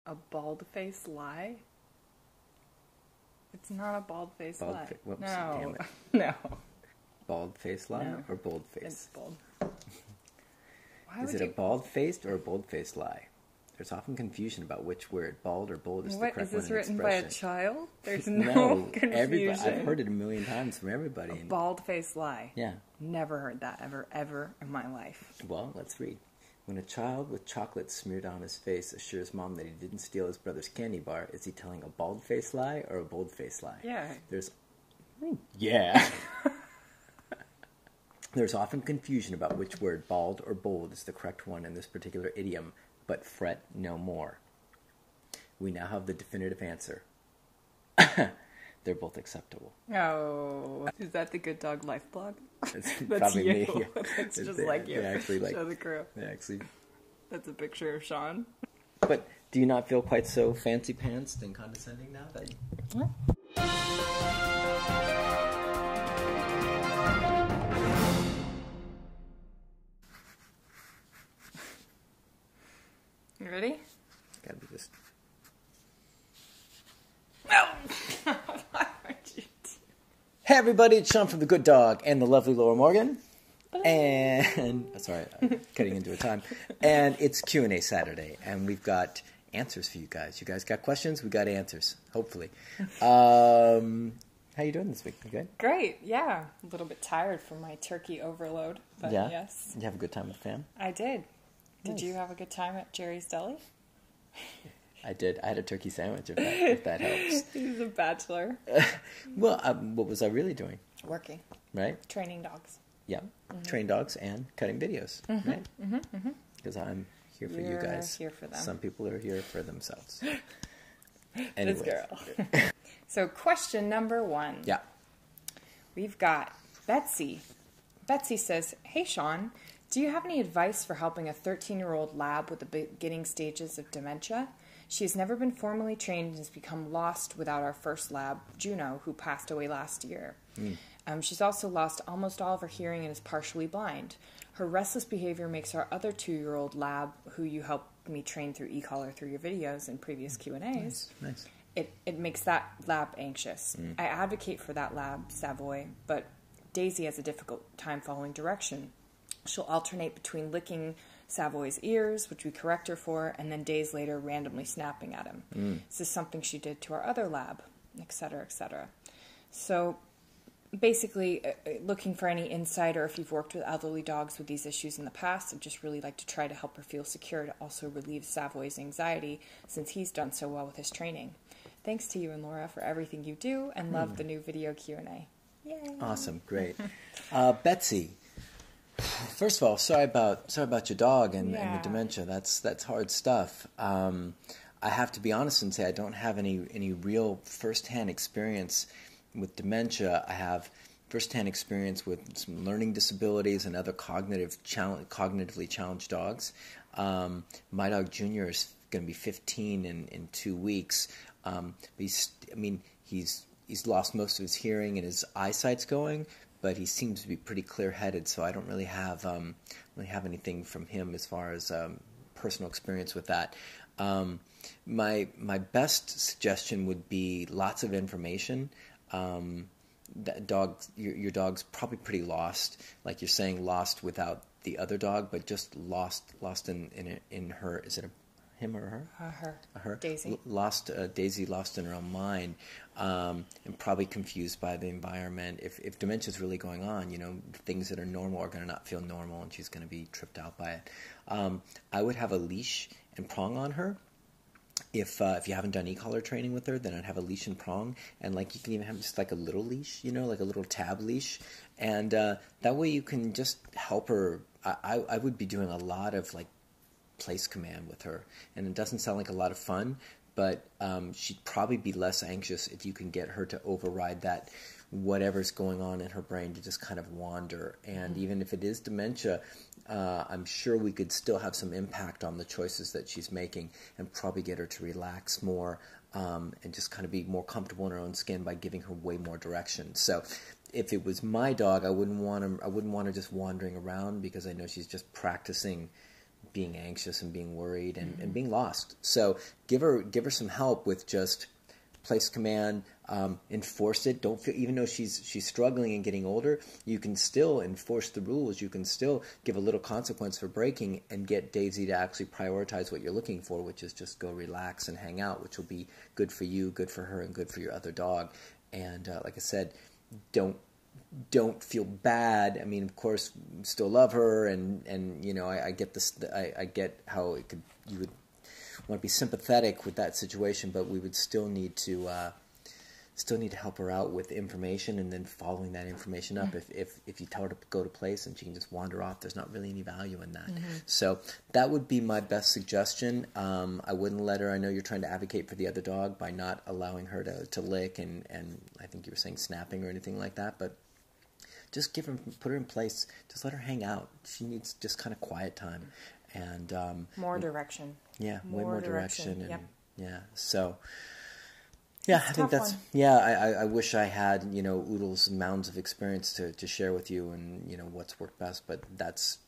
A bald-faced lie? It's not a bald-faced lie. Whoops, no. damn it. No. Bald-faced lie No. or bold-faced? It's bold. Is it a bald-faced or a bold-faced lie? There's often confusion about which word, bald or bold, is the correct one. Is this in written expression. by a child? There's no confusion. I've heard it a million times from everybody. A bald-faced lie. Yeah. Never heard that ever in my life. Well, let's read. When a child with chocolate smeared on his face assures mom that he didn't steal his brother's candy bar, is he telling a bald-faced lie or a bold-faced lie? Yeah. Yeah. There's often confusion about which word, bald or bold, is the correct one in this particular idiom, but fret no more. We now have the definitive answer. They're both acceptable. Oh, is that the Good Dog Life blog? That's probably you. Me. It's just like you. Actually Show the crew. Actually. That's a picture of Sean. But do you not feel quite so fancy pantsed and condescending now? What? You ready? Gotta be just... No! Hey everybody, it's Sean from The Good Dog and the lovely Laura Morgan. And, sorry, I'm cutting into a time. And it's Q&A Saturday, and we've got answers for you guys. You guys got questions? We got answers, hopefully. How you doing this week? You good? Great, yeah. A little bit tired from my turkey overload, but yeah? Yes. Did you have a good time with fam? I did. Nice. Did you have a good time at Jerry's Deli? I did. I had a turkey sandwich, if that helps. He's a bachelor. Well, what was I really doing? Working. Right? Training dogs. Yeah. Mm-hmm. Train dogs and cutting videos, mm-hmm. right? Mm-hmm. Because I'm here for you guys. Here for them. Some people are here for themselves. Anyways. This girl. So question number 1. Yeah. We've got Betsy. Betsy says, "Hey Sean, do you have any advice for helping a 13-year-old lab with the beginning stages of dementia? She has never been formally trained and has become lost without our first lab, Juno, who passed away last year. She's also lost almost all of her hearing and is partially blind. Her restless behavior makes our other 2-year-old lab, who you helped me train through e-collar through your videos and previous Q&As, Nice. It makes that lab anxious. I advocate for that lab, Savoy, but Daisy has a difficult time following direction. She'll alternate between licking Savoy's ears, which we correct her for, and then days later randomly snapping at him. This is something she did to our other lab, etc., etc. So basically, looking for any insight, or if you've worked with elderly dogs with these issues in the past, I'd just really like to try to help her feel secure to also relieve Savoy's anxiety, since he's done so well with his training. Thanks to you and Laura for everything you do, and love the new video Q&A. Yay! Awesome, great. Betsy, first of all, sorry about your dog and the dementia. That's hard stuff. I have to be honest and say I don't have any real firsthand experience with dementia. I have firsthand experience with some learning disabilities and other cognitively challenged dogs. My dog Junior is going to be 15 in 2 weeks. He's lost most of his hearing and his eyesight's going, but he seems to be pretty clear-headed. So I don't really have anything from him as far as personal experience with that. My best suggestion would be lots of information. Your dog's probably pretty lost, like you're saying, lost without the other dog, but just lost in her. Is it him or her? Her. Daisy. Daisy lost in her own mind, and probably confused by the environment. If dementia's really going on, things that are normal are going to not feel normal, and she's going to be tripped out by it. I would have a leash and prong on her. If you haven't done e-collar training with her, then I'd have a leash and prong, and you can even have just like a little leash, like a little tab leash, and that way you can just help her. I would be doing a lot of place command with her, and it doesn't sound like a lot of fun, but she'd probably be less anxious if you can get her to override that whatever's going on in her brain to just kind of wander. And even if it is dementia, I'm sure we could still have some impact on the choices that she's making, and probably get her to relax more and just kind of be more comfortable in her own skin by giving her way more direction. So if it was my dog, I wouldn't want her just wandering around, because I know she's just practicing being anxious and being worried and being lost. So give her some help with just place command, enforce it. Don't feel, even though she's struggling and getting older, you can still enforce the rules. You can still give a little consequence for breaking and get Daisy to actually prioritize what you're looking for, which is just go relax and hang out, which will be good for you, good for her, and good for your other dog. And like I said, don't feel bad. I mean, of course, still love her, and you know, I get this. I get how you would want to be sympathetic with that situation, but we would still need to help her out with information, and then following that information up. If you tell her to go to place and she can just wander off, there's not really any value in that. So that would be my best suggestion. I wouldn't let her. I know you're trying to advocate for the other dog by not allowing her to lick and I think you were saying snapping or anything like that, but just put her in place. Just let her hang out. She needs just kind of quiet time. And more direction. Yeah, way more direction. And, yep. Yeah, so yeah, I think that's one. Yeah. I wish I had oodles and mounds of experience to share with you, and what's worked best. But that's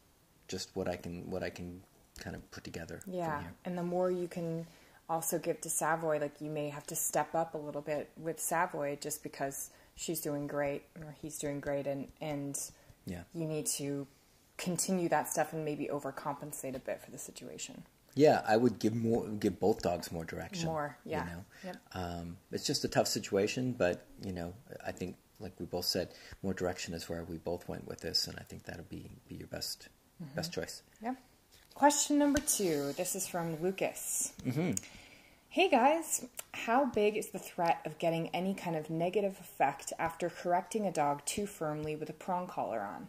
just what I can kind of put together. Yeah, and the more you can also give to Savoy, like you may have to step up a little bit with Savoy just because she's doing great or he's doing great, and you need to continue that stuff and maybe overcompensate a bit for the situation. Yeah, I would give both dogs more direction. More, yeah. Yep. It's just a tough situation, but I think, like we both said, more direction is where we both went with this, and I think that'll be your best choice. Yep. Question number 2. This is from Lucasz. Hey guys, how big is the threat of getting any kind of negative effect after correcting a dog too firmly with a prong collar on?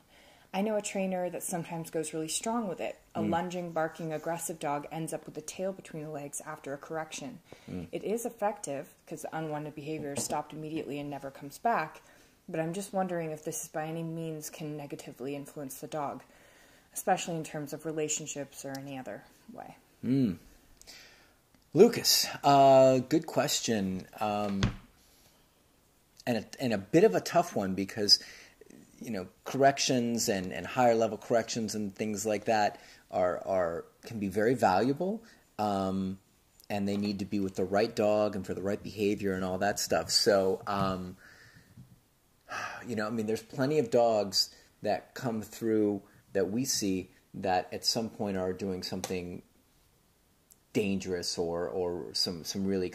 I know a trainer that sometimes goes really strong with it. A lunging, barking, aggressive dog ends up with the tail between the legs after a correction. It is effective because the unwanted behavior is stopped immediately and never comes back, but I'm just wondering if this by any means can negatively influence the dog, especially in terms of relationships or any other way. Lucasz, good question, and a bit of a tough one because corrections and higher level corrections and things like that can be very valuable, and they need to be with the right dog and for the right behavior and all that stuff. So, there's plenty of dogs that come through that we see that at some point are doing something dangerous or some really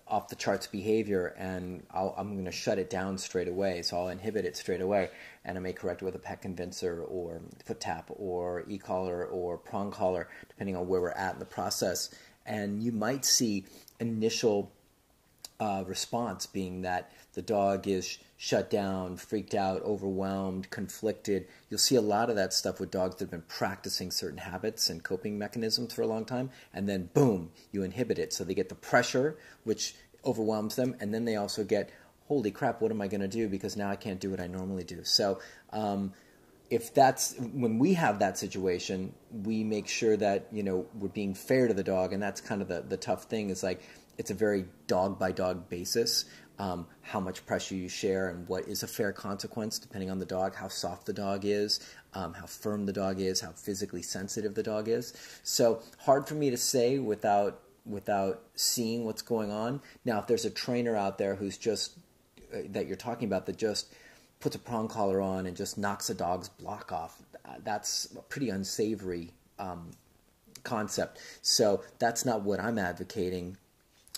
off the charts behavior, and I'm going to shut it down straight away. So I'll inhibit it straight away, and I may correct it with a pet convincer or foot tap or e-collar or prong collar, depending on where we're at in the process. And you might see initial response being that the dog is shut down, freaked out, overwhelmed, conflicted. You'll see a lot of that stuff with dogs that have been practicing certain habits and coping mechanisms for a long time, and then boom, you inhibit it. So they get the pressure, which overwhelms them, and then they also get, holy crap, what am I going to do because now I can't do what I normally do. So when we have that situation, we make sure that we're being fair to the dog, and that's kind of the tough thing. Is like it's a very dog by dog basis. How much pressure you share and what is a fair consequence depending on the dog, how soft the dog is, how firm the dog is, how physically sensitive the dog is. So hard for me to say without seeing what's going on. Now, if there's a trainer out there who's just that you're talking about that just puts a prong collar on and just knocks a dog's block off, that's a pretty unsavory concept. So that's not what I'm advocating.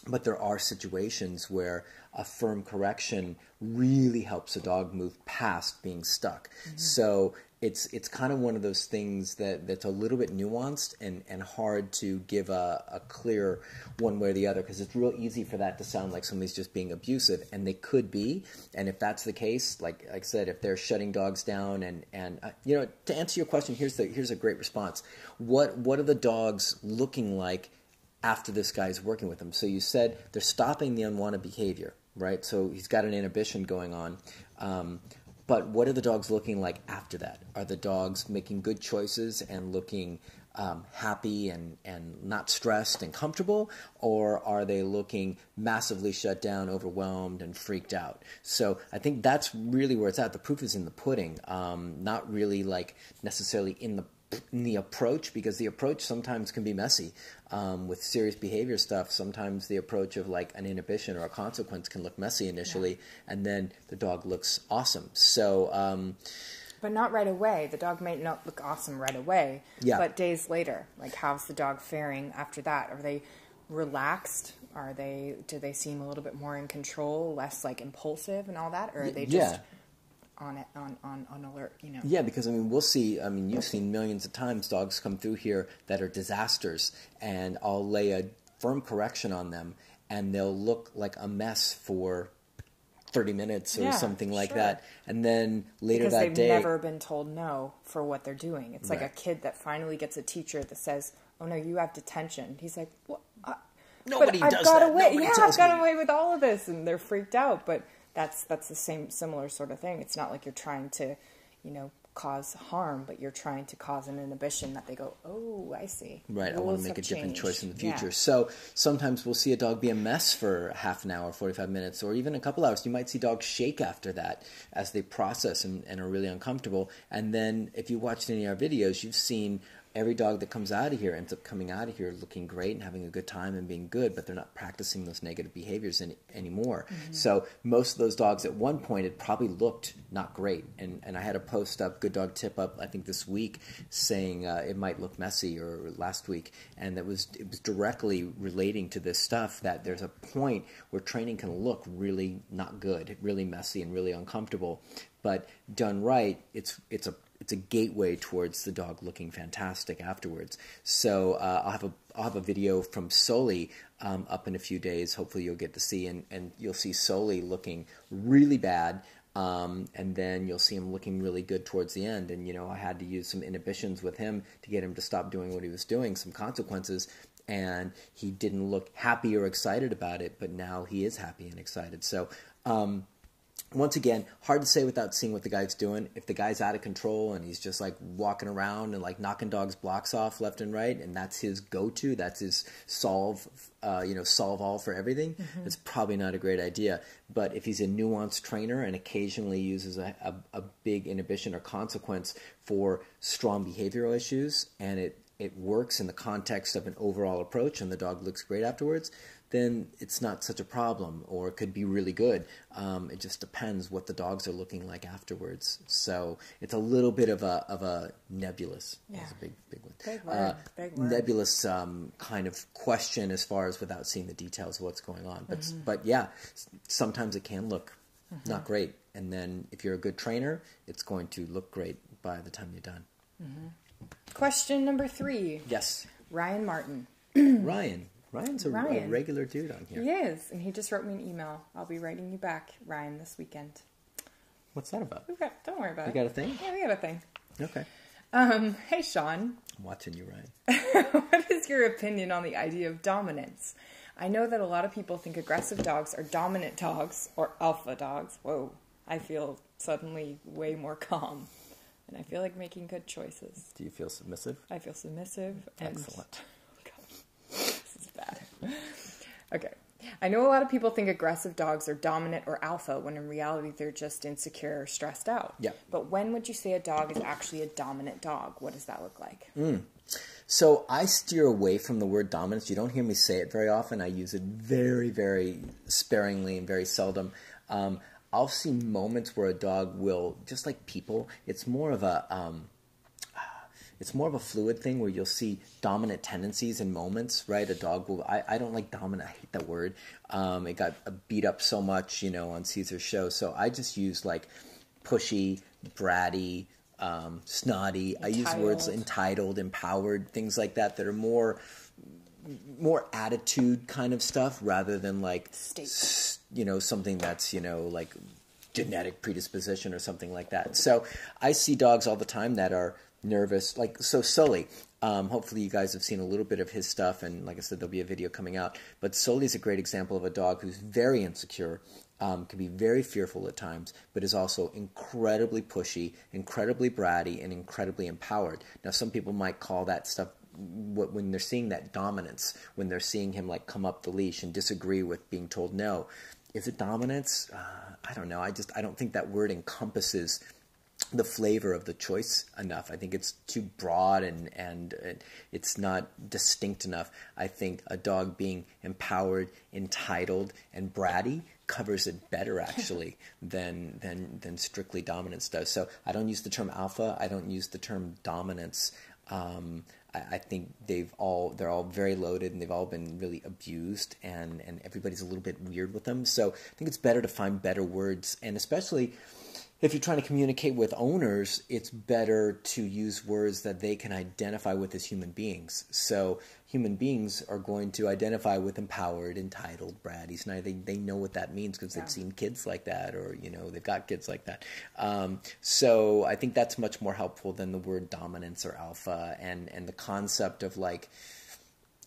But there are situations where a firm correction really helps a dog move past being stuck. So it's kind of one of those things that's a little bit nuanced and hard to give a clear one way or the other, because it's real easy for that to sound like somebody's just being abusive, and they could be. And if that's the case, like I said, if they're shutting dogs down and to answer your question, here's a great response. What are the dogs looking like after this guy's working with them? So you said they're stopping the unwanted behavior, right? So he's got an inhibition going on. But what are the dogs looking like after that? Are the dogs making good choices and looking happy and not stressed and comfortable? Or are they looking massively shut down, overwhelmed, and freaked out? So I think that's really where it's at. The proof is in the pudding, not really like necessarily in the in the approach, because the approach sometimes can be messy. With serious behavior stuff, sometimes the approach of like an inhibition or a consequence can look messy initially, and then the dog looks awesome. So, but not right away. The dog may not look awesome right away, but days later. Like, how's the dog faring after that? Are they relaxed? Do they seem a little bit more in control, less like impulsive and all that, or are they just on alert, you know? Yeah, because I mean, we'll see. I mean, you've seen millions of times dogs come through here that are disasters, and I'll lay a firm correction on them, and they'll look like a mess for 30 minutes or something like that, and then later because that they've day, never been told no for what they're doing. It's like a kid that finally gets a teacher that says, "Oh no, you have detention." He's like, "What?" Nobody but does I've got that. away. Nobody I've got away with all of this, and they're freaked out. But that's the similar sort of thing. It's not like you're trying to, you know, cause harm, but you're trying to cause an inhibition that they go, "Oh, I see." Right, I want to make a different choice in the future. Yeah. So sometimes we'll see a dog be a mess for half an hour, 45 minutes, or even a couple hours. You might see dogs shake after that as they process and are really uncomfortable. And then if you watched any of our videos, you've seen every dog that comes out of here ends up coming out of here looking great and having a good time and being good, but they're not practicing those negative behaviors anymore. Mm-hmm. So most of those dogs at one point had probably looked not great. And I had a post up, Good Dog Tip up, I think this week, saying it might look messy, or last week. And it was directly relating to this stuff, that there's a point where training can look really not good, really messy and really uncomfortable. But done right, it's a gateway towards the dog looking fantastic afterwards. So I'll have a video from Sully up in a few days. Hopefully you'll get to see, and you'll see Sully looking really bad, and then you'll see him looking really good towards the end. And, you know, I had to use some inhibitions with him to get him to stop doing what he was doing, some consequences, and he didn't look happy or excited about it, but now he is happy and excited. So once again, hard to say without seeing what the guy's doing. If the guy's out of control and he's just like walking around and like knocking dogs' blocks off left and right, and that's his go-to, that's his solve all for everything, it's probably not a great idea. But if he's a nuanced trainer and occasionally uses a big inhibition or consequence for strong behavioral issues, and it works in the context of an overall approach and the dog looks great afterwards, then it's not such a problem, or it could be really good. It just depends what the dogs are looking like afterwards. So it's a little bit of a nebulous. Yeah. That's a big one. Big word. Nebulous kind of question as far as without seeing the details of what's going on. But yeah, sometimes it can look not great, and then if you're a good trainer, it's going to look great by the time you're done. Question number 3. Yes. Ryan Martin. Ryan's a regular dude on here. He is, and he just wrote me an email. I'll be writing you back, Ryan, this weekend. What's that about? Don't worry about it. You got a thing? Yeah, we got a thing. Okay. Hey, Sean. I'm watching you, Ryan. What is your opinion on the idea of dominance? I know that a lot of people think aggressive dogs are dominant dogs or alpha dogs. Whoa. I feel suddenly way more calm, and I feel like making good choices. Do you feel submissive? I feel submissive. Excellent. Bad. Okay. I know a lot of people think aggressive dogs are dominant or alpha, when in reality they're just insecure or stressed out. Yeah. But when would you say a dog is actually a dominant dog? What does that look like? So I steer away from the word dominance. You don't hear me say it very often. I use it very, very sparingly and very seldom. I'll see moments where a dog will, just like people, it's more of a fluid thing where you'll see dominant tendencies in moments, right? A dog will, I don't like dominant, I hate that word. It got beat up so much, on Caesar's show. So I just use like pushy, bratty, snotty. Entitled. I use words entitled, empowered, things like that are more attitude kind of stuff rather than like, something that's, like genetic predisposition or something like that. So I see dogs all the time that are nervous, so Sully. Hopefully you guys have seen a little bit of his stuff, and like I said, there'll be a video coming out. But Sully's a great example of a dog who's very insecure, can be very fearful at times, but is also incredibly pushy, incredibly bratty, and incredibly empowered. Now, some people might call that stuff, when they're seeing that dominance, when they're seeing him like come up the leash and disagree with being told no. Is it dominance? I don't know. I don't think that word encompasses the flavor of the choice enough. I think it's too broad and it's not distinct enough. I think a dog being empowered, entitled, and bratty covers it better actually than strictly dominance does. So I don't use the term alpha. I don't use the term dominance. I think they're all very loaded and they've all been really abused and everybody's a little bit weird with them. So I think it's better to find better words, and especially if you're trying to communicate with owners, it's better to use words that they can identify with as human beings. So human beings are going to identify with empowered, entitled, bratty. So now they know what that means because they've seen kids like that, or they've got kids like that. So I think that's much more helpful than the word dominance or alpha and the concept of like,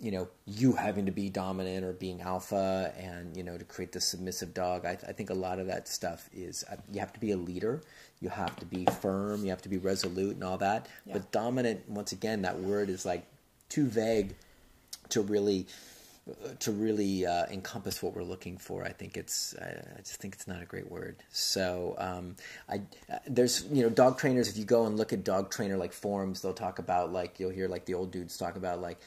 you having to be dominant or being alpha and, to create the submissive dog. I think a lot of that stuff is, you have to be a leader, you have to be firm, you have to be resolute and all that. Yeah. But dominant, once again, that word is like too vague to really encompass what we're looking for. I just think it's not a great word. So there's dog trainers. If you go and look at dog trainer like forums, they'll talk about like, you'll hear like the old dudes talk about like,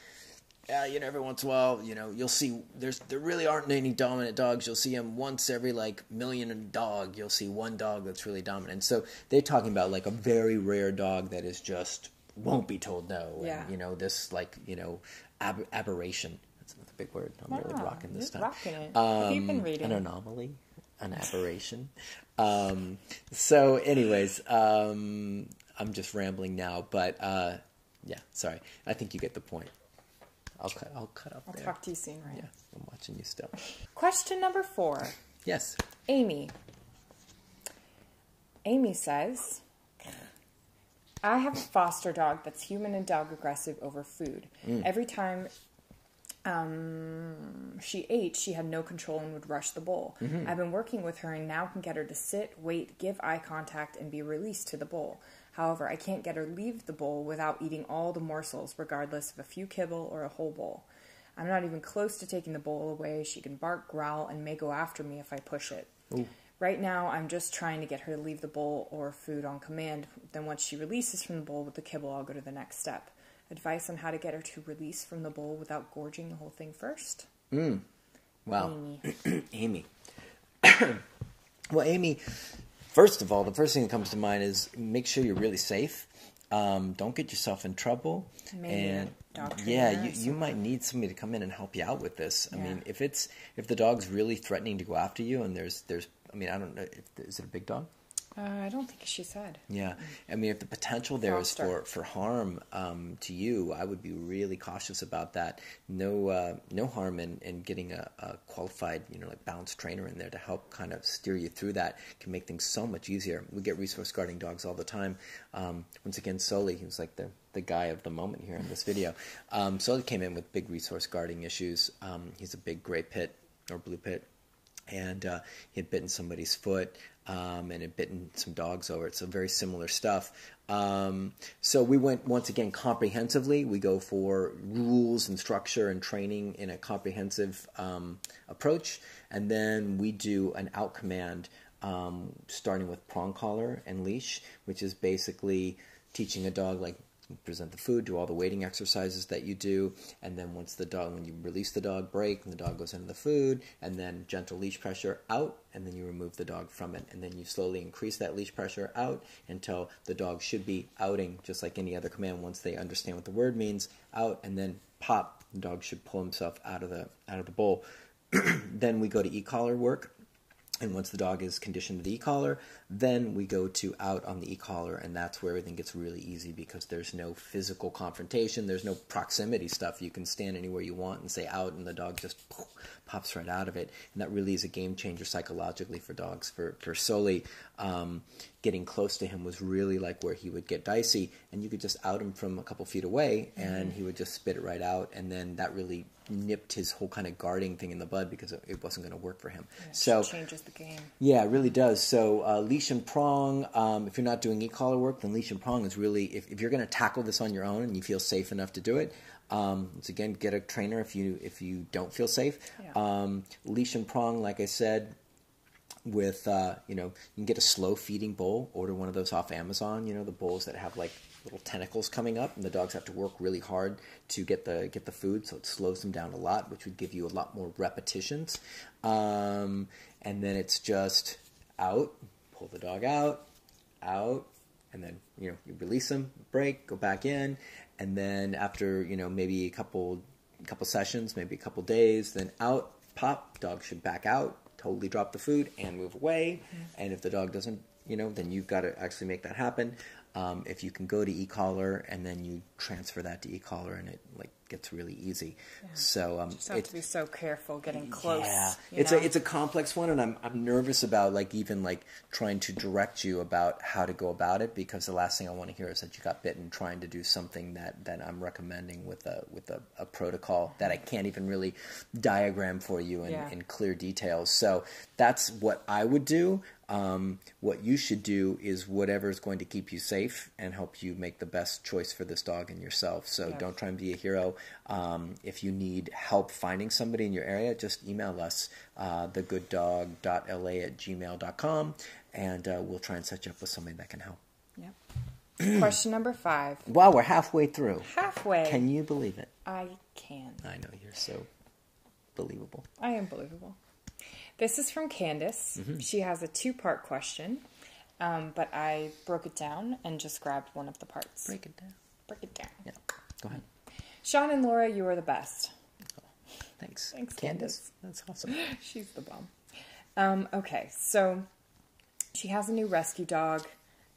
every once in a while, you'll see there really aren't any dominant dogs. You'll see them once every like million dog. You'll see one dog that's really dominant. And so they're talking about like a very rare dog that is just won't be told no. Yeah. And, this like, aberration. That's a big word. I'm really rocking this time. Rocking it. You've been reading. An anomaly, an aberration. So anyways, I'm just rambling now, but yeah, sorry. I think you get the point. I'll cut up there. I'll talk to you soon, right? Yeah, I'm watching you still. Question number 4. Yes. Amie. Amie says, I have a foster dog that's human and dog aggressive over food. Every time she ate, she had no control and would rush the bowl. I've been working with her and now can get her to sit, wait, give eye contact, and be released to the bowl. However, I can't get her leave the bowl without eating all the morsels, regardless of a few kibble or a whole bowl. I'm not even close to taking the bowl away. She can bark, growl, and may go after me if I push it. Ooh. Right now, I'm just trying to get her to leave the bowl or food on command. Then once she releases from the bowl with the kibble, I'll go to the next step. Advice on how to get her to release from the bowl without gorging the whole thing first? Wow. Amie. Amie. Well, Amie, first of all, the first thing that comes to mind is make sure you're really safe. Don't get yourself in trouble. Maybe you might need somebody to come in and help you out with this. I mean, if the dog's really threatening to go after you, and there's I mean, I don't know, is it a big dog? I don't think she said. Yeah. I mean, if the potential there is for harm to you, I would be really cautious about that. No harm in getting a qualified, like balanced trainer in there to help kind of steer you through that. Can make things so much easier. We get resource guarding dogs all the time. Once again, Soli, he was like the guy of the moment here in this video. Soli came in with big resource guarding issues. He's a big gray pit or blue pit. And he had bitten somebody's foot and had bitten some dogs over it. So very similar stuff. So we went, once again, comprehensively. We go for rules and structure and training in a comprehensive approach. And then we do an out command starting with prong collar and leash, which is basically teaching a dog, like, present the food, do all the waiting exercises that you do, and then when you release the dog, break, and the dog goes into the food, and then gentle leash pressure out, and then you remove the dog from it, and then you slowly increase that leash pressure out until the dog should be outing, just like any other command. Once they understand what the word means, out, and then pop, the dog should pull himself out of the bowl. Then we go to e-collar work. And once the dog is conditioned to the e-collar, then we go to out on the e-collar, and that's where everything gets really easy because there's no physical confrontation, there's no proximity stuff. You can stand anywhere you want and say out, and the dog just pops right out of it. And that really is a game changer psychologically for dogs. For Soli, getting close to him was really like where he would get dicey, and you could just out him from a couple feet away, and he would just spit it right out, and then that really nipped his whole kind of guarding thing in the bud because it wasn't going to work for him. Yeah, so it changes the game. Yeah, it really does. So leash and prong, if you're not doing e-collar work, then leash and prong is really, if you're going to tackle this on your own and you feel safe enough to do it, once again, get a trainer if you don't feel safe. Yeah. Leash and prong, like I said, with, you can get a slow feeding bowl, order one of those off Amazon, the bowls that have like little tentacles coming up, and the dogs have to work really hard to get the food, so it slows them down a lot, which would give you a lot more repetitions. And then it's just out, pull the dog out, and then, you release them, break, go back in, and then after, maybe a couple sessions, maybe a couple days, then out, pop, dog should back out, totally drop the food and move away. And if the dog doesn't, then you've got to actually make that happen. If you can go to e-collar and then you transfer that to e-collar, and it gets really easy. Yeah. So you just have to be so careful getting close. Yeah, it's a complex one, and I'm nervous about even trying to direct you about how to go about it, because the last thing I want to hear is that you got bitten trying to do something that I'm recommending with a protocol that I can't even really diagram for you in clear details. So that's what I would do. What you should do is whatever is going to keep you safe and help you make the best choice for this dog and yourself. So don't try and be a hero. If you need help finding somebody in your area, just email us, thegooddog.la@gmail.com, and we'll try and set you up with somebody that can help. Yep. Question number 5. Wow, we're halfway through. Halfway. Can you believe it? I can. I know, you're so believable. I am believable. This is from Kandace. Mm-hmm. She has a 2-part question, but I broke it down and just grabbed one of the parts. Break it down. Yeah. Go ahead. Sean and Laura, you are the best. Oh, thanks. Thanks, Kandace. That's awesome. She's the bomb. Okay, so she has a new rescue dog,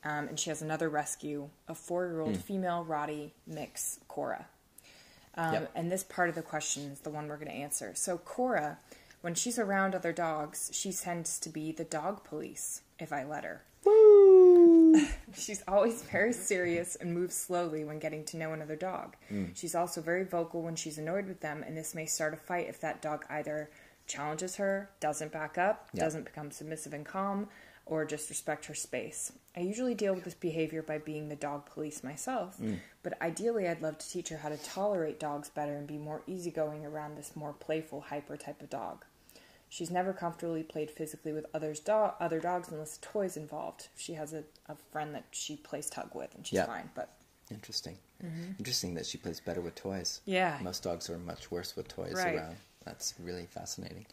and she has another rescue, a 4-year-old female Rottie mix, Cora. And this part of the question is the one we're going to answer. So Cora, when she's around other dogs, she tends to be the dog police, if I let her. Woo! She's always very serious and moves slowly when getting to know another dog. She's also very vocal when she's annoyed with them, and this may start a fight if that dog either challenges her, doesn't back up, doesn't become submissive and calm, or just respect her space. I usually deal with this behavior by being the dog police myself, but ideally I'd love to teach her how to tolerate dogs better and be more easygoing around this more playful, hyper type of dog. She's never comfortably played physically with other dogs unless a toy's involved. She has a friend that she plays tug with, and she's fine. But interesting. Interesting that she plays better with toys. Yeah. Most dogs are much worse with toys around. That's really fascinating.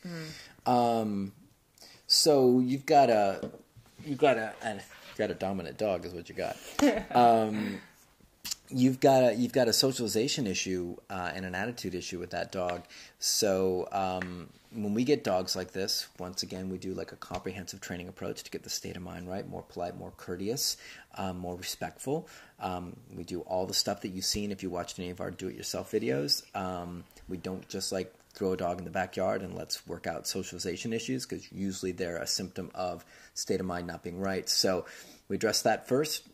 So you've got a dominant dog, is what you got. You've got a socialization issue and an attitude issue with that dog. So when we get dogs like this, once again, we do a comprehensive training approach to get the state of mind right, more polite, more courteous, more respectful. We do all the stuff that you've seen if you watched any of our do-it-yourself videos. We don't just throw a dog in the backyard and let's work out socialization issues, because usually they're a symptom of state of mind not being right. So we address that first.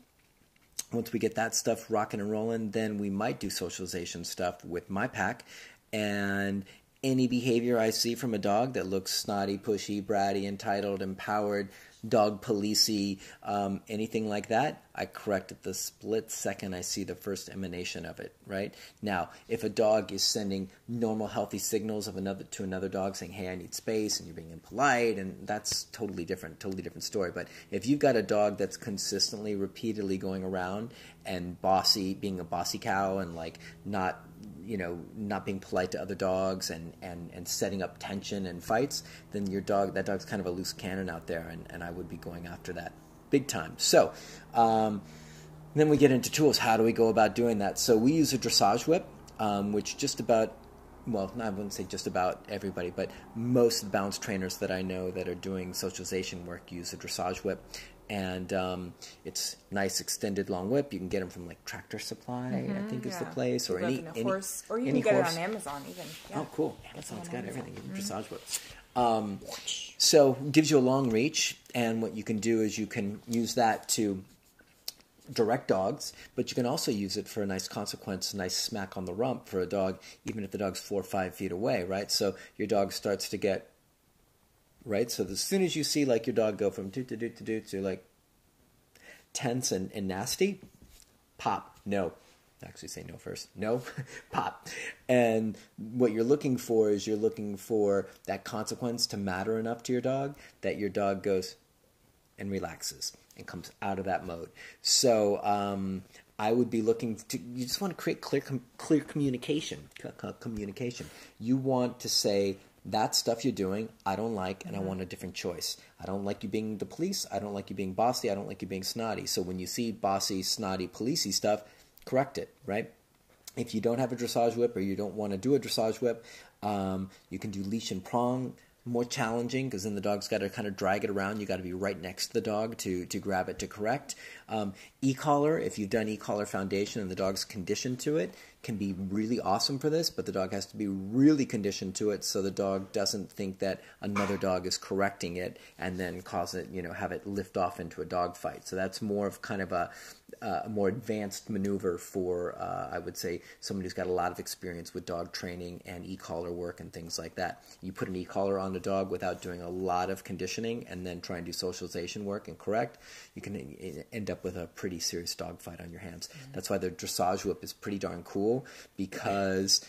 Once we get that stuff rocking and rolling, then we might do socialization stuff with my pack. And any behavior I see from a dog that looks snotty, pushy, bratty, entitled, empowered, dog policey, anything like that, I correct at the split second I see the first emanation of it, right? Now, if a dog is sending normal, healthy signals to another dog saying, hey, I need space, and you're being impolite, and that's totally different story. But if you've got a dog that's consistently, repeatedly going around and being a bossy cow, and not being polite to other dogs and setting up tension and fights, then that dog's kind of a loose cannon out there, and I would be going after that big time. So then we get into tools. How do we go about doing that? So we use a dressage whip, which just about, well, I wouldn't say just about everybody, but most of the balance trainers that I know that are doing socialization work use a dressage whip. And it's nice extended long whip. You can get them from Tractor Supply, I think is the place, or any horse, or you can get it on Amazon even. Yeah. Oh, cool! Amazon's got everything, even dressage whips. So it gives you a long reach, and what you can do is you can use that to direct dogs, but you can also use it for a nice consequence, a nice smack on the rump for a dog, even if the dog's 4 or 5 feet away, right? So your dog starts to get. Right, so as soon as you see your dog go from to tense and nasty, pop, no, actually say no first. No, pop. And what you're looking for is you're looking for that consequence to matter enough to your dog that your dog goes and relaxes and comes out of that mode. So I would be looking to, you just want to create clear communication. Communication. You want to say, that stuff you're doing, I don't like, and I want a different choice. I don't like you being the police. I don't like you being bossy. I don't like you being snotty. So when you see bossy, snotty, policey stuff, correct it, right? If you don't have a dressage whip or you don't want to do a dressage whip, you can do leash and prong. More challenging because then the dog's got to kind of drag it around. You got to be right next to the dog to grab it to correct. E-collar, if you've done e-collar foundation and the dog's conditioned to it, can be really awesome for this, but the dog has to be really conditioned to it so the dog doesn't think that another dog is correcting it and then cause it, have it lift off into a dog fight. So that's more of kind of a more advanced maneuver for, I would say, someone who's got a lot of experience with dog training and e-collar work and things like that. You put an e-collar on the dog without doing a lot of conditioning and then try and do socialization work and correct, you can end up with a pretty serious dog fight on your hands. That's why the dressage whip is pretty darn cool, because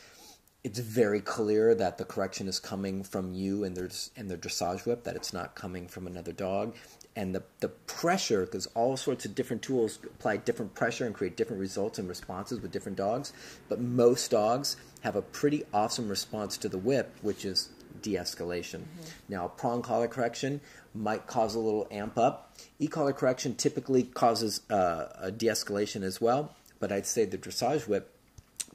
it's very clear that the correction is coming from you and the dressage whip, that it's not coming from another dog. And the pressure, because all sorts of different tools apply different pressure and create different results and responses with different dogs, but most dogs have a pretty awesome response to the whip, which is de-escalation. Now, prong collar correction might cause a little amp up. E-collar correction typically causes a de-escalation as well, but I'd say the dressage whip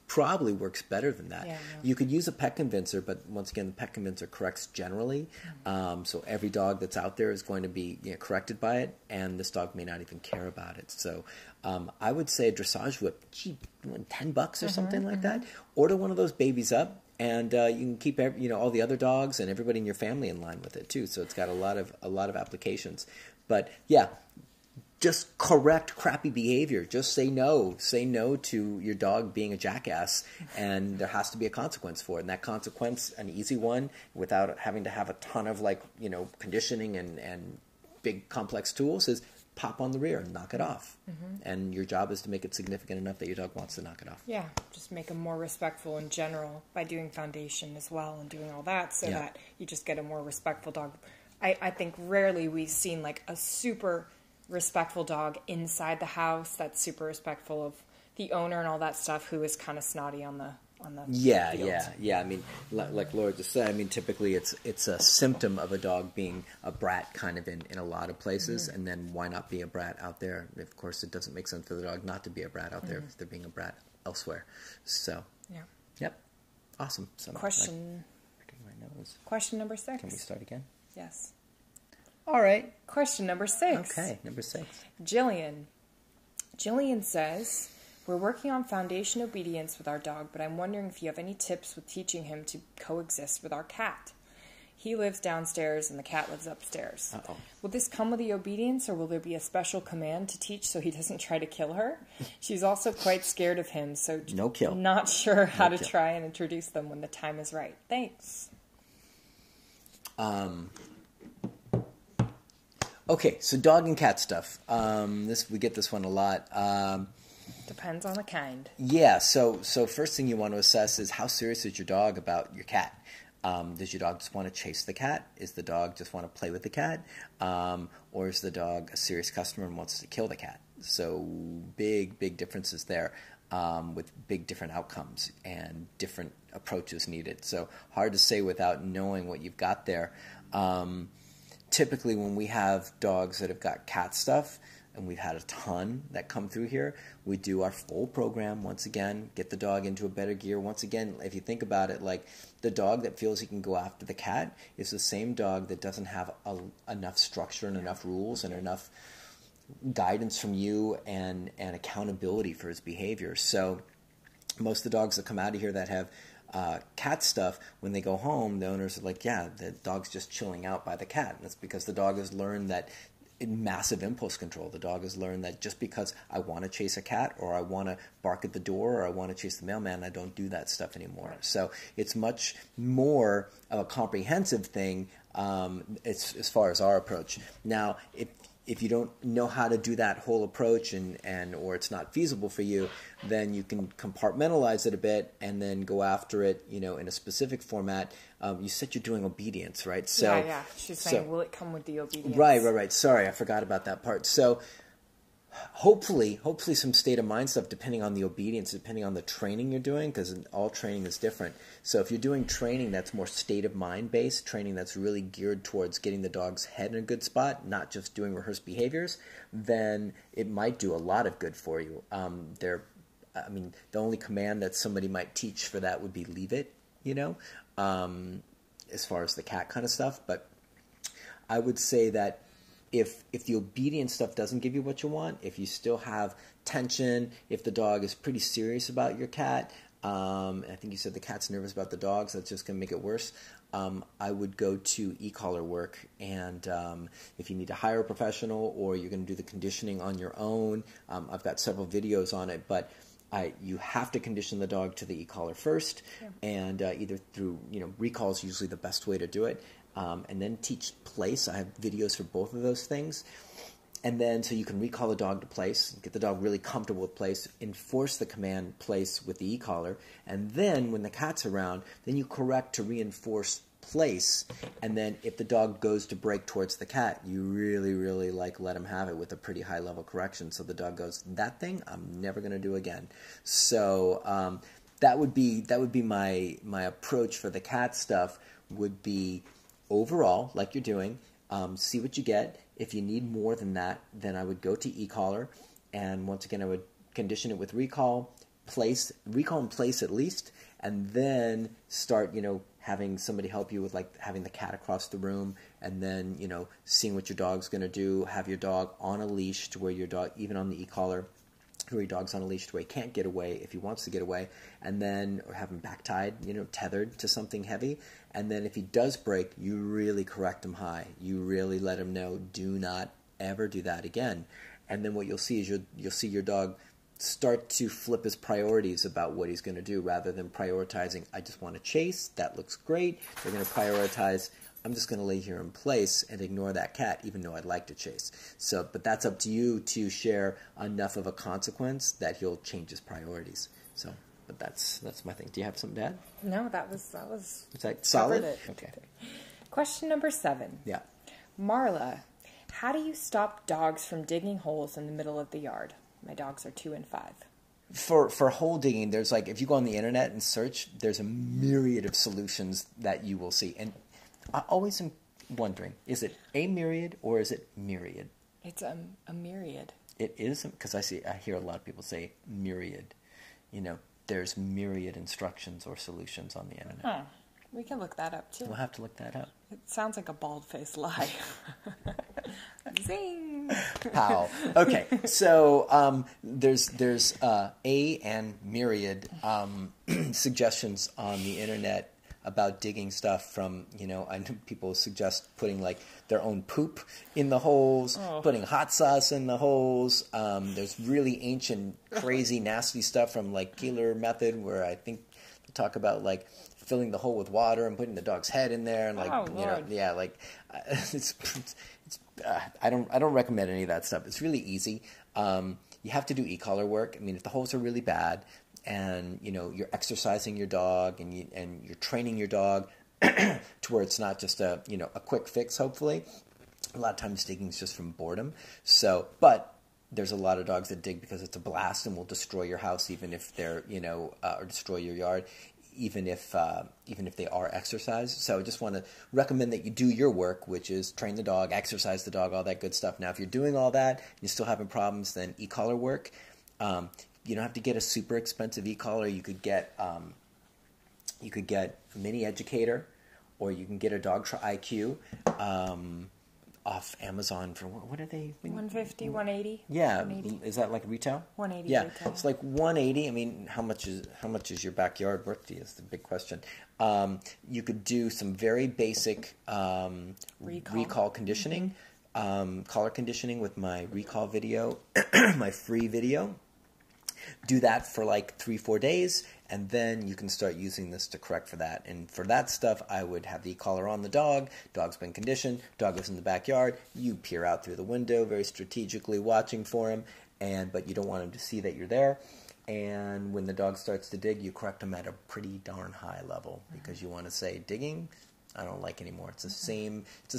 probably works better than that. Yeah, no. You could use a pet convincer, but once again, the pet convincer corrects generally. So every dog that's out there is going to be corrected by it, and this dog may not even care about it. So I would say a dressage whip, $10 or something like that. Order one of those babies up, and you can keep all the other dogs and everybody in your family in line with it too. So it's got a lot of applications. But yeah. Just correct crappy behavior. Just say no. Say no to your dog being a jackass, and there has to be a consequence for it. And that consequence, an easy one, without having to have a ton of conditioning and big complex tools, is pop on the rear and knock it off. And your job is to make it significant enough that your dog wants to knock it off. Yeah, just make them more respectful in general by doing foundation as well and doing all that, so that you just get a more respectful dog. I think rarely we've seen a super respectful dog inside the house that's super respectful of the owner and all that stuff, who is kind of snotty on the field. Yeah. I mean, like Laura just said, I mean, typically it's a symptom of a dog being a brat kind of in a lot of places, and then why not be a brat out there? Of course, it doesn't make sense for the dog not to be a brat out there if they're being a brat elsewhere. So, yep, awesome. So, question number 6. Can we start again? Yes. All right. Question number 6. Okay, number 6. Jillian says, we're working on foundation obedience with our dog, but I'm wondering if you have any tips with teaching him to coexist with our cat. He lives downstairs and the cat lives upstairs. Uh-oh. Will this come with the obedience, or will there be a special command to teach so he doesn't try to kill her? She's also quite scared of him, so no kill. Not sure how to try and introduce them when the time is right. Thanks. Okay, so dog and cat stuff. We get this one a lot. Depends on the kind. Yeah, so first thing you want to assess is how serious is your dog about your cat? Does your dog just want to chase the cat? Is the dog just want to play with the cat? Or is the dog a serious customer and wants to kill the cat? So big differences there, with big different outcomes and different approaches needed. So hard to say without knowing what you've got there. Typically when we have dogs that have got cat stuff, and we've had a ton that come through here, we do our full program once again, get the dog into a better gear. Once again, if you think about it, the dog that feels he can go after the cat is the same dog that doesn't have enough structure and enough rules and enough guidance from you and accountability for his behavior. So most of the dogs that come out of here that have cat stuff, when they go home, the owners are like, yeah, the dog's just chilling out by the cat. And that's because the dog has learned that massive impulse control. The dog has learned that just because I want to chase a cat, or I want to bark at the door, or I want to chase the mailman, I don't do that stuff anymore. So it's much more of a comprehensive thing as far as our approach. Now, if you don't know how to do that whole approach or it's not feasible for you, then you can compartmentalize it a bit and then go after it, in a specific format. You said you're doing obedience, right? So, yeah. She's saying, will it come with the obedience? Right. Sorry, I forgot about that part. So hopefully some state of mind stuff, depending on the obedience, depending on the training you're doing, because all training is different. So if you're doing training that's more state of mind based, training that's really geared towards getting the dog's head in a good spot, not just doing rehearsed behaviors, then it might do a lot of good for you. The only command that somebody might teach for that would be leave it, as far as the cat kind of stuff. But I would say that if the obedience stuff doesn't give you what you want, if you still have tension, if the dog is pretty serious about your cat, and I think you said the cat's nervous about the dogs, that's just going to make it worse, I would go to e-collar work. And if you need to hire a professional or you're going to do the conditioning on your own, I've got several videos on it, but you have to condition the dog to the e-collar first, and either through, recall is usually the best way to do it. And then teach place. I have videos for both of those things. And then so you can recall the dog to place, get the dog really comfortable with place, enforce the command place with the e-collar, and then when the cat's around, then you correct to reinforce place. And then if the dog goes to break towards the cat, you really, really let him have it with a pretty high level correction. So the dog goes, that thing I'm never going to do again. So that would be my approach for the cat stuff. Would be overall, like you're doing, see what you get. If you need more than that, then I would go to e-collar, and once again, I would condition it with recall and place at least, and then start, having somebody help you with having the cat across the room, and then, seeing what your dog's going to do. Have your dog on a leash to where your dog, even on the e-collar, where your dog's on a leash to where he can't get away if he wants to get away, and then, or have him back tied, tethered to something heavy. And then if he does break, you really correct him high. You really let him know, do not ever do that again. And then what you'll see is you'll see your dog start to flip his priorities about what he's going to do, rather than prioritizing, I just want to chase, that looks great. They're going to prioritize, I'm just going to lay here in place and ignore that cat, even though I'd like to chase. So, but that's up to you to share enough of a consequence that he'll change his priorities. So, but that's my thing. Do you have something to add? No, that was. Is that solid? Okay. Question number 7. Yeah. Marla, how do you stop dogs from digging holes in the middle of the yard? My dogs are 2 and 5. For hole digging, there's if you go on the internet and search, there's a myriad of solutions that you will see. And I always am wondering, is it a myriad or is it myriad? It's a myriad. It is, because I hear a lot of people say myriad. There's myriad instructions or solutions on the internet. Huh. We can look that up too. We'll have to look that up. It sounds like a bald-faced lie. Zing! Pow. Okay, so there's a and myriad suggestions on the internet about digging stuff from, I know people suggest putting their own poop in the holes, putting hot sauce in the holes. There's really ancient, crazy, nasty stuff from Keeler method, where I think they talk about filling the hole with water and putting the dog's head in there, and I don't recommend any of that stuff. It's really easy. You have to do e-collar work. I mean, if the holes are really bad, and you're exercising your dog, and you're training your dog to where it's not just a quick fix. Hopefully, a lot of times digging is just from boredom. So, but there's a lot of dogs that dig because it's a blast and will destroy your house, even if they're or destroy your yard, even if they are exercised. So I just want to recommend that you do your work, which is train the dog, exercise the dog, all that good stuff. Now, if you're doing all that and you're still having problems, then e-collar work. You don't have to get a super expensive e-collar. You could get a mini educator, or you can get a Dog IQ off Amazon for what are they? 150, 180. Yeah, 180. Is that retail? 180. Yeah, retail. It's 180. I mean, how much is your backyard worth to you? Is the big question. You could do some very basic recall conditioning. Collar conditioning with my recall video, my free video. Do that for 3-4 days, And then you can start using this to correct for that. And for that stuff, I would have the e-collar on the dog. Dog's been conditioned. Dog is in the backyard. You peer out through the window, very strategically watching for him, but you don't want him to see that you're there. And when the dog starts to dig, you correct him at a pretty darn high level, because you want to say, digging, I don't like anymore. It's the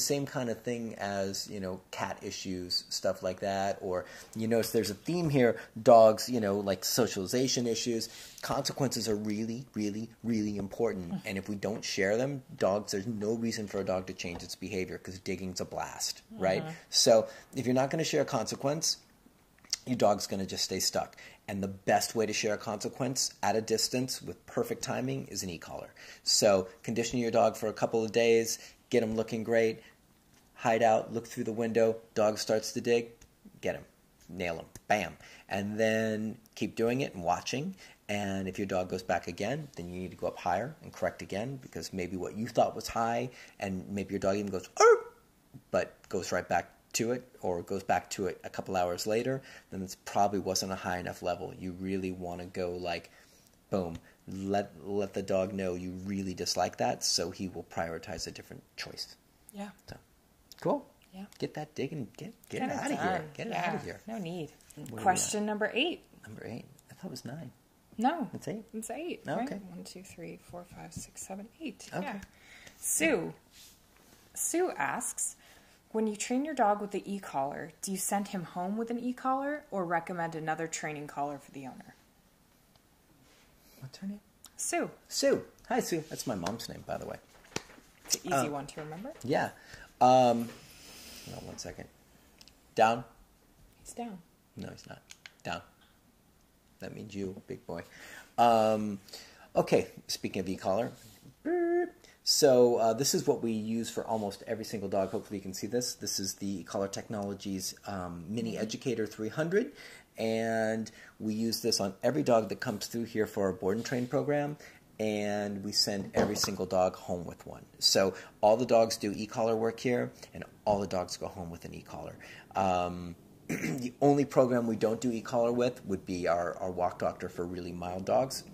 same kind of thing as, cat issues, stuff like that. Or you notice there's a theme here, dogs, like socialization issues. Consequences are really, really, really important. And if we don't share them, there's no reason for a dog to change its behavior, because digging's a blast, right? So if you're not going to share a consequence, your dog's going to just stay stuck. And the best way to share a consequence at a distance with perfect timing is an e-collar. So condition your dog for a couple of days, get him looking great, hide out, look through the window, dog starts to dig, get him, nail him, bam. And then keep doing it and watching. And if your dog goes back again, then you need to go up higher and correct again, because maybe what you thought was high, and maybe your dog even goes, "Arr!" but goes right back to it, or goes back to it a couple hours later, then it probably wasn't a high enough level. You really want to go like, boom, let the dog know you really dislike that, so he will prioritize a different choice. Yeah. So, cool. Yeah. Get that digging, get it out of here. Get it out of here. No need. Question number 8. Number 8. I thought it was 9. No. It's 8? It's 8. Oh, right? okay. 1, 2, 3, 4, 5, 6, 7, 8. Okay. Yeah. Sue asks, when you train your dog with the e-collar, do you send him home with an e-collar or recommend another training collar for the owner? What's her name? Sue. Sue. Hi, Sue. That's my mom's name, by the way. It's an easy one to remember. Yeah. Hold on 1 second. Down. He's down. No, he's not. Down. That means you, big boy. Okay, speaking of e-collar. So this is what we use for almost every single dog. Hopefully you can see this. This is the e-collar Technologies Mini Educator 300. And we use this on every dog that comes through here for our board and train program. And we send every single dog home with one. So all the dogs do e-collar work here, and all the dogs go home with an e-collar. The only program we don't do e-collar with would be our walk doctor for really mild dogs.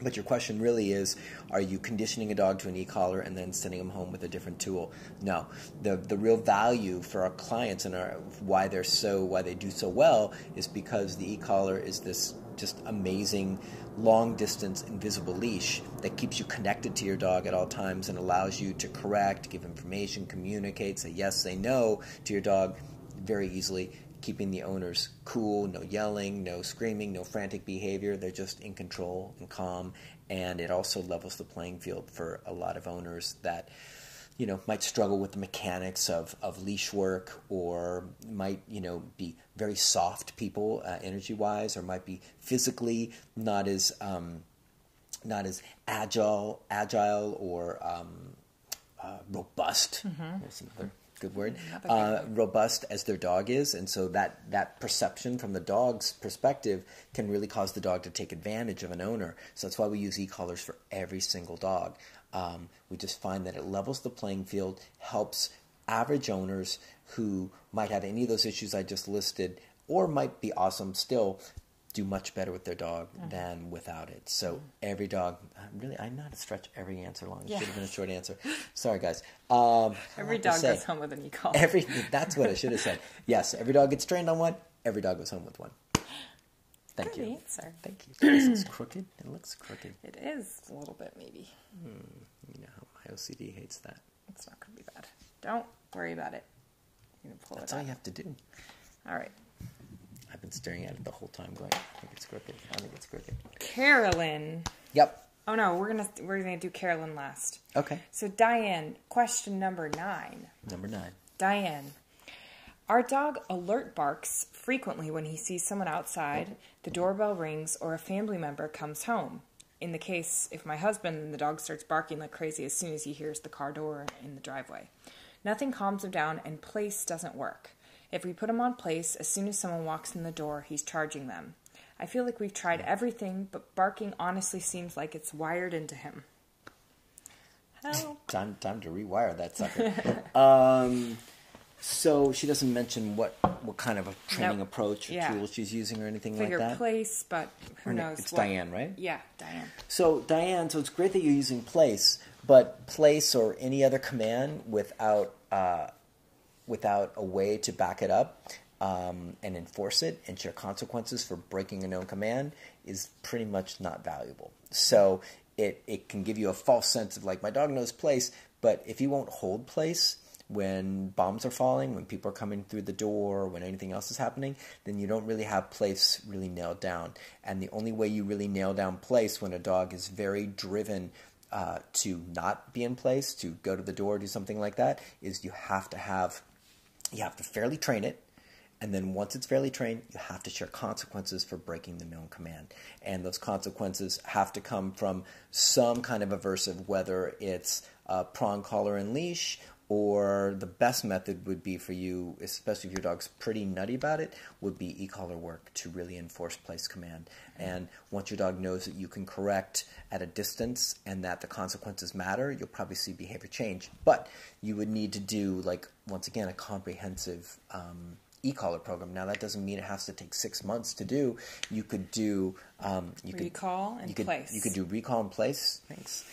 But your question really is, are you conditioning a dog to an e-collar and then sending them home with a different tool? No. The real value for our clients and why they do so well is because the e-collar is this just amazing long-distance invisible leash that keeps you connected to your dog at all times and allows you to correct, give information, communicate, say yes, say no to your dog very easily, keeping the owners cool, no yelling, no screaming, no frantic behavior. They're just in control and calm, and it also levels the playing field for a lot of owners that might struggle with the mechanics of leash work, or might be very soft people energy-wise, or might be physically not as agile or robust. There's another good word. Robust as their dog is, and so that perception from the dog's perspective can really cause the dog to take advantage of an owner. So that's why we use e-collars for every single dog. We just find that it levels the playing field, helps average owners who might have any of those issues I just listed, or might be awesome still, do much better with their dog than without it. So every dog, I'm not to stretch every answer long. It should have been a short answer. Sorry, guys. Every dog goes home with an e-collar. That's what I should have said. Yes, every dog gets trained on one. Every dog goes home with one. Thank you. Answer. Thank you. This is crooked. It looks crooked. It is a little bit, maybe. You know how my OCD hates that. It's not going to be bad. Don't worry about it. You're going to pull That's it all out. you have to do. All right. I've been staring at it the whole time going, I think it's crooked. I think it's crooked. Carolyn. Yep. Oh no, we're gonna do Carolyn last. Okay. So Diane, question number 9. Number 9. Diane. Our dog alert barks frequently when he sees someone outside, the doorbell rings, or a family member comes home. In the case, if my husband, then the dog starts barking like crazy as soon as he hears the car door in the driveway. Nothing calms him down, and place doesn't work. If we put him on place, as soon as someone walks in the door, he's charging them. I feel like we've tried everything, but barking honestly seems like it's wired into him. Help. Time to rewire that sucker. So she doesn't mention what kind of a training approach or tool she's using or anything like that? Place, but who knows? It's Diane, right? Yeah, Diane. So Diane, so it's great that you're using place, but place or any other command without a way to back it up and enforce it and share consequences for breaking a known command is pretty much not valuable. So it can give you a false sense of like, my dog knows place, but if you won't hold place when bombs are falling, when people are coming through the door, when anything else is happening, then you don't really have place really nailed down. And the only way you really nail down place when a dog is very driven to not be in place, to go to the door, do something like that, is you have to fairly train it. And then once it's fairly trained, you have to share consequences for breaking the known command. And those consequences have to come from some kind of aversive, whether it's prong, collar, and leash, or the best method would be for you, especially if your dog's pretty nutty about it, would be e-collar work to really enforce place command. And once your dog knows that you can correct at a distance and that the consequences matter, you'll probably see behavior change. But you would need to do, like, once again, a comprehensive e-collar program. Now, that doesn't mean it has to take 6 months to do. You could do... recall and place. You could do recall and place, thanks,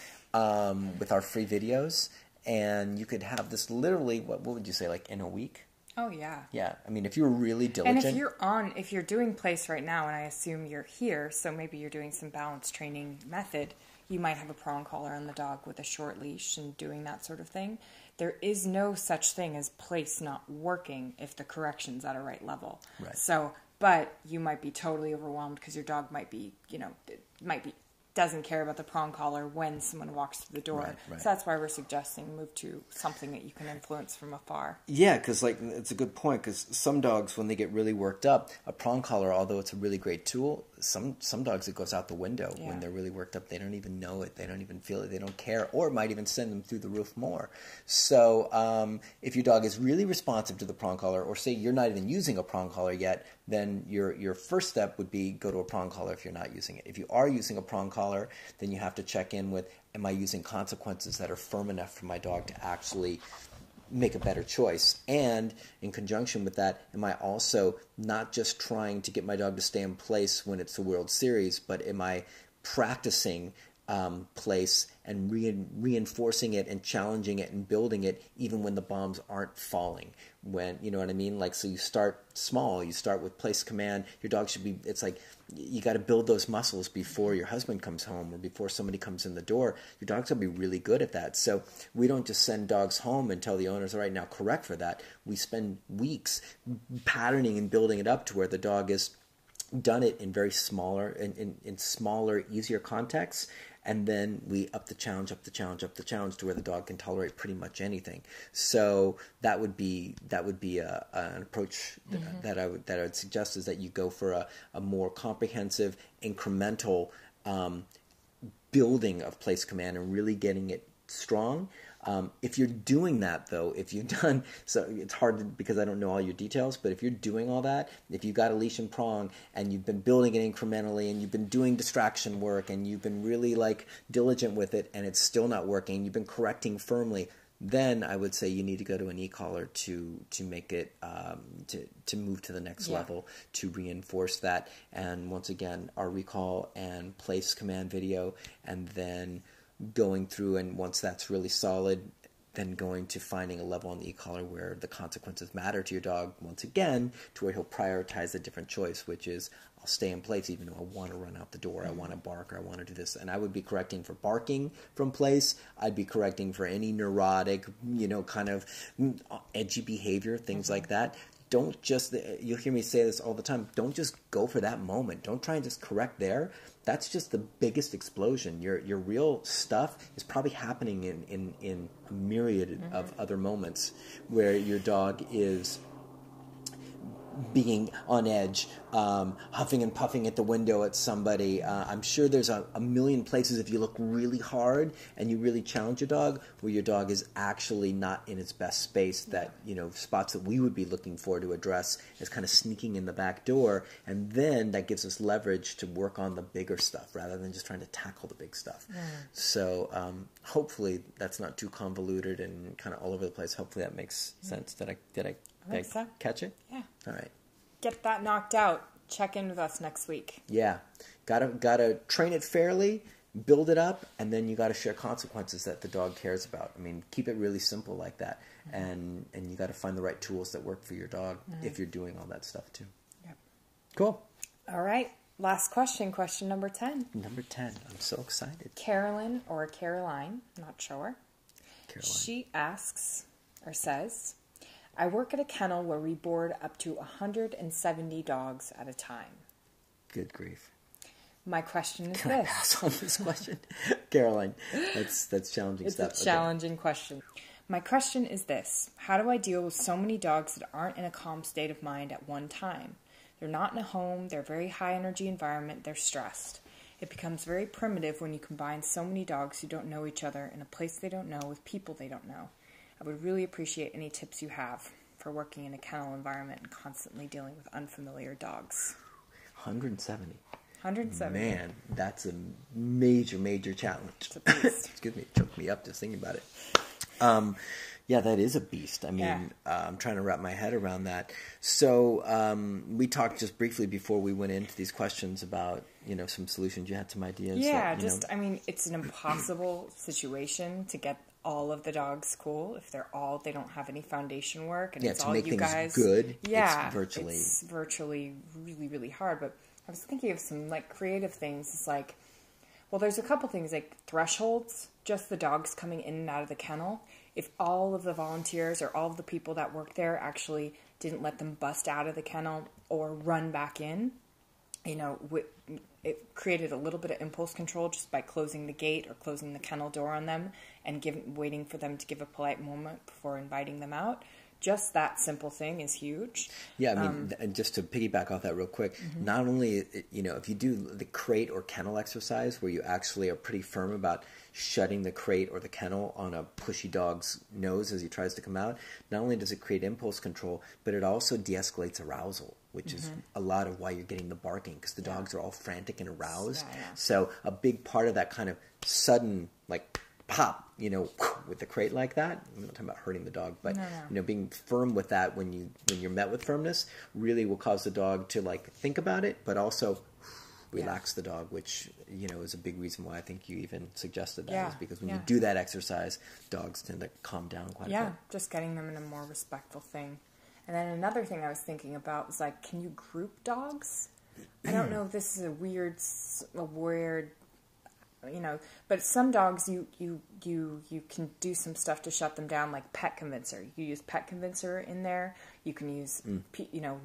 with our free videos. And you could have this literally, what would you say, like in a week? Oh, yeah. Yeah. I mean, if you're really diligent. And if you're doing place right now, and I assume you're here, so maybe you're doing some balance training method, you might have a prong collar on the dog with a short leash and doing that sort of thing. There is no such thing as place not working if the correction's at a right level. Right. So, but you might be totally overwhelmed because your dog might be, doesn't care about the prong collar when someone walks through the door. Right. So that's why we're suggesting move to something that you can influence from afar. Yeah, because it's a good point, because some dogs, when they get really worked up, a prong collar, although it's a really great tool, some dogs it goes out the window when they're really worked up. They don't even know it. They don't even feel it. They don't care, or it might even send them through the roof more. So if your dog is really responsive to the prong collar, or say you're not even using a prong collar yet, then your first step would be go to a prong collar if you're not using it. If you are using a prong collar, then you have to check in with, am I using consequences that are firm enough for my dog to actually make a better choice? And in conjunction with that, am I also not just trying to get my dog to stay in place when it's the World Series, but am I practicing place and reinforcing it and challenging it and building it even when the bombs aren't falling? When, you know what I mean? Like, so you start small, you start with place command. Your dog should be, it's like, you got to build those muscles before your husband comes home or before somebody comes in the door. Your dog's going to be really good at that. So we don't just send dogs home and tell the owners, all right, now correct for that. We spend weeks patterning and building it up to where the dog has done it in very smaller, in smaller, easier contexts. And then we up the challenge to where the dog can tolerate pretty much anything. So that would be an approach that I would suggest, is that you go for a more comprehensive, incremental building of place command and really getting it strong. If you're doing that, though, so it's hard because I don't know all your details, but if you're doing all that, if you've got a leash and prong and you've been building it incrementally and you've been doing distraction work and you've been really diligent with it and it's still not working, you've been correcting firmly, then I would say you need to go to an e-collar to make it, to move to the next level, to reinforce that. And once again, our recall and place command video, and then going through, and once that's really solid, then going to finding a level on the e-collar where the consequences matter to your dog, once again, to where he'll prioritize a different choice, which is, I'll stay in place even though I want to run out the door, I want to bark, or I want to do this. And I would be correcting for barking from place. I'd be correcting for any neurotic, kind of edgy behavior, things like that. Don't just, you'll hear me say this all the time, don't just go for that moment. Don't try and just correct there. That's just the biggest explosion. Your real stuff is probably happening in a myriad of other moments where your dog is being on edge, huffing and puffing at the window at somebody. I'm sure there's a million places if you look really hard and you really challenge your dog where your dog is actually not in its best space, that, spots that we would be looking for to address is kind of sneaking in the back door, and then that gives us leverage to work on the bigger stuff rather than just trying to tackle the big stuff. So hopefully that's not too convoluted and kind of all over the place. Hopefully that makes sense. Did I catch it? Yeah. All right. Get that knocked out. Check in with us next week. Yeah. Gotta train it fairly, build it up, and then you gotta share consequences that the dog cares about. I mean, keep it really simple like that. And you gotta find the right tools that work for your dog if you're doing all that stuff too. Yep. Cool. All right. Last question number 10. Number 10. I'm so excited. Carolyn or Caroline, not sure. Caroline. She asks or says, I work at a kennel where we board up to 170 dogs at a time. Good grief. My question is Can I pass on this question? Caroline, that's challenging stuff. It's a challenging question. My question is this. How do I deal with so many dogs that aren't in a calm state of mind at one time? They're not in a home, they're a very high energy environment, they're stressed. It becomes very primitive when you combine so many dogs who don't know each other in a place they don't know with people they don't know. I would really appreciate any tips you have for working in a kennel environment and constantly dealing with unfamiliar dogs. 170. 170. Man, that's a major, major challenge. It's a beast. Excuse me, it choked me up just thinking about it. Yeah, that is a beast. I mean, I'm trying to wrap my head around that. So we talked just briefly before we went into these questions about, some solutions. You had some ideas. Yeah, it's an impossible situation to get all of the dogs cool if they don't have any foundation work, and it's to all make you things guys good. Yeah, it's virtually really, really hard. But I was thinking of some creative things. It's there's a couple things like thresholds, just the dogs coming in and out of the kennel. If all of the volunteers or all of the people that work there actually didn't let them bust out of the kennel or run back in, it created a little bit of impulse control just by closing the gate or closing the kennel door on them and waiting for them to give a polite moment before inviting them out. Just that simple thing is huge. Yeah, I mean, and just to piggyback off that real quick, not only, if you do the crate or kennel exercise where you actually are pretty firm about shutting the crate or the kennel on a pushy dog's nose as he tries to come out, not only does it create impulse control, but it also de-escalates arousal, which is a lot of why you're getting the barking, because the dogs are all frantic and aroused. Yeah. So a big part of that kind of sudden, pop, with the crate like that. I'm not talking about hurting the dog, but being firm with that when you're met with firmness really will cause the dog to think about it, but also relax the dog, which is a big reason why I think you even suggested that, is because when you do that exercise, dogs tend to calm down quite a bit. Yeah, just getting them in a more respectful thing. And then another thing I was thinking about was can you group dogs? I don't know if this is a weird but some dogs you can do some stuff to shut them down, like pet convincer. You use pet convincer in there. You can use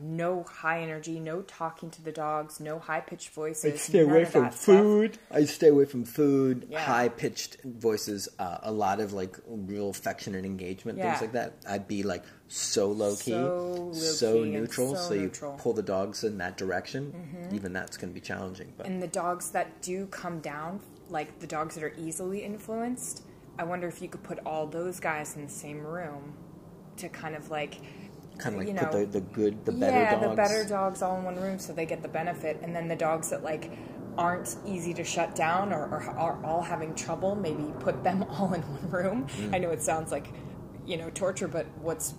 no high energy, no talking to the dogs, no high pitched voices. I'd stay away from food. High pitched voices. A lot of real affection and engagement, things like that. I'd be so low key, so neutral. So you pull the dogs in that direction. Even that's going to be challenging. But and the dogs that do come down, like the dogs that are easily influenced, I wonder if you could put all those guys in the same room to kind of put the better dogs. The better dogs all in one room so they get the benefit, and then the dogs that aren't easy to shut down or are all having trouble, maybe put them all in one room. I know it sounds like torture, but what's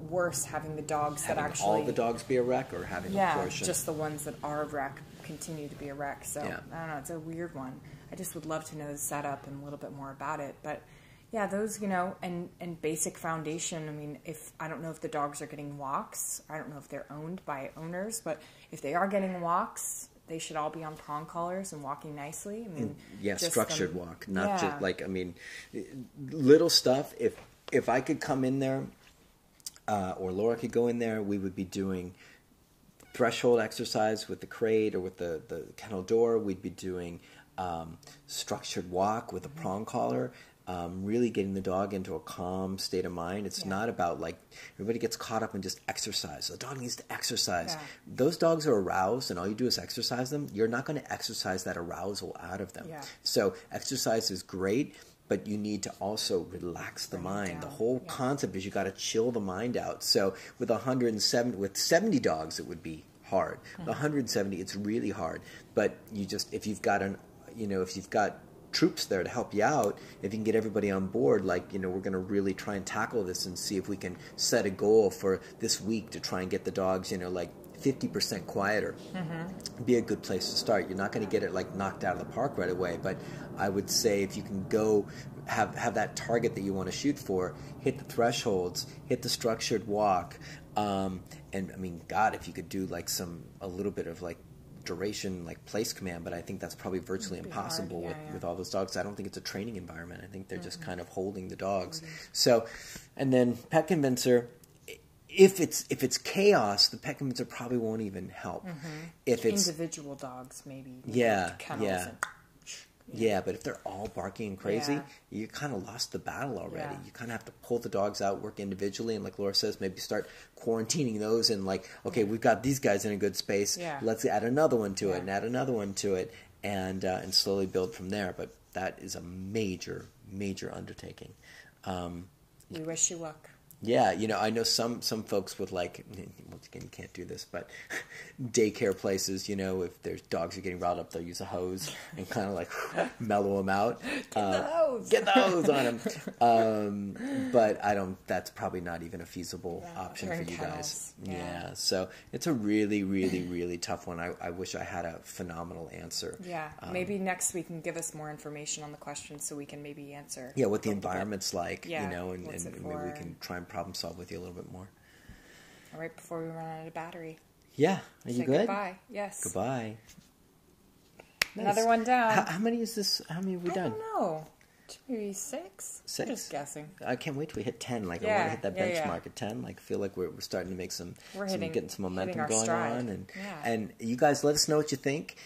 worse, having the dogs that actually all the dogs be a wreck, or having a portion? Just the ones that are a wreck continue to be a wreck. So I don't know, it's a weird one. I just would love to know the setup and a little bit more about it. But yeah, those, and basic foundation. I mean, I don't know if the dogs are getting walks. I don't know if they're owned by owners, but if they are getting walks, they should all be on prong collars and walking nicely. I mean, structured walk, not just little stuff. If I could come in there, or Laura could go in there, we would be doing threshold exercise with the crate or with the kennel door. We'd be doing structured walk with a prong collar. really getting the dog into a calm state of mind. It's not about like, everybody gets caught up in just exercise. The dog needs to exercise. Yeah. Those dogs are aroused and all you do is exercise them. You're not going to exercise that arousal out of them. Yeah. So exercise is great, but you need to also relax the mind. The whole concept is you got to chill the mind out. So with 70 dogs, it would be hard. With 170, it's really hard. But you just, if you've got troops there to help you out, if you can get everybody on board, like, we're going to really try and tackle this and see if we can set a goal for this week to try and get the dogs, like 50% quieter. Be a good place to start. You're not going to get it like knocked out of the park right away, but I would say if you can go have that target that you want to shoot for, hit the thresholds, hit the structured walk, and I mean, God, if you could do like a little bit of like duration, like place command, but I think that's probably virtually impossible with all those dogs. I don't think it's a training environment. I think they're just kind of holding the dogs. So, and then pet convincer, if it's chaos, the pet convincer probably won't even help. If it's individual dogs, maybe. Yeah, but if they're all barking and crazy, you kind of lost the battle already. You kind of have to pull the dogs out, work individually, and like Laura says, maybe start quarantining those and like, okay, we've got these guys in a good space. Let's add another one to it and add another one to it and slowly build from there. But that is a major, major undertaking. We wish you luck. Yeah, I know some folks with like, once again, you can't do this, but daycare places, if their dogs are getting riled up, they'll use a hose and kind of like mellow them out. Get the hose on them. But that's probably not even a feasible option for you guys. Yeah, so it's a really, really, really tough one. I wish I had a phenomenal answer. Yeah, maybe next week can give us more information on the questions so we can maybe answer. Yeah, what the environment's like, and maybe we can try and problem solve with you a little bit more. All right, before we run out of battery. Yeah, are you good? Goodbye. Yes. Goodbye. Another one down. How many is this? How many have we done? I don't know. Maybe 6? 6? I'm just guessing. I can't wait till we hit 10. Like, I want to hit that benchmark at 10. Like, feel like we're starting to make getting some momentum going on. And you guys, let us know what you think.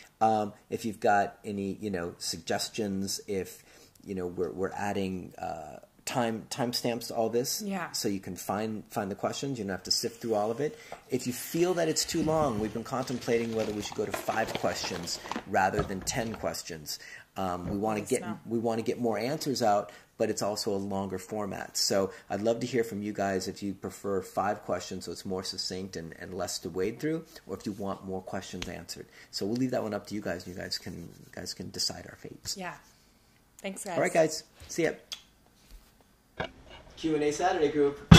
If you've got any, suggestions, if, we're adding timestamps to all this, so you can find the questions. You don't have to sift through all of it. If you feel that it's too long, we've been contemplating whether we should go to 5 questions rather than 10 questions. We want to get more answers out, but it's also a longer format. So I'd love to hear from you guys if you prefer 5 questions, so it's more succinct and less to wade through, or if you want more questions answered. So we'll leave that one up to you guys, and you guys can decide our fates. Yeah. Thanks, guys. All right, guys. See ya. Q&A Saturday group.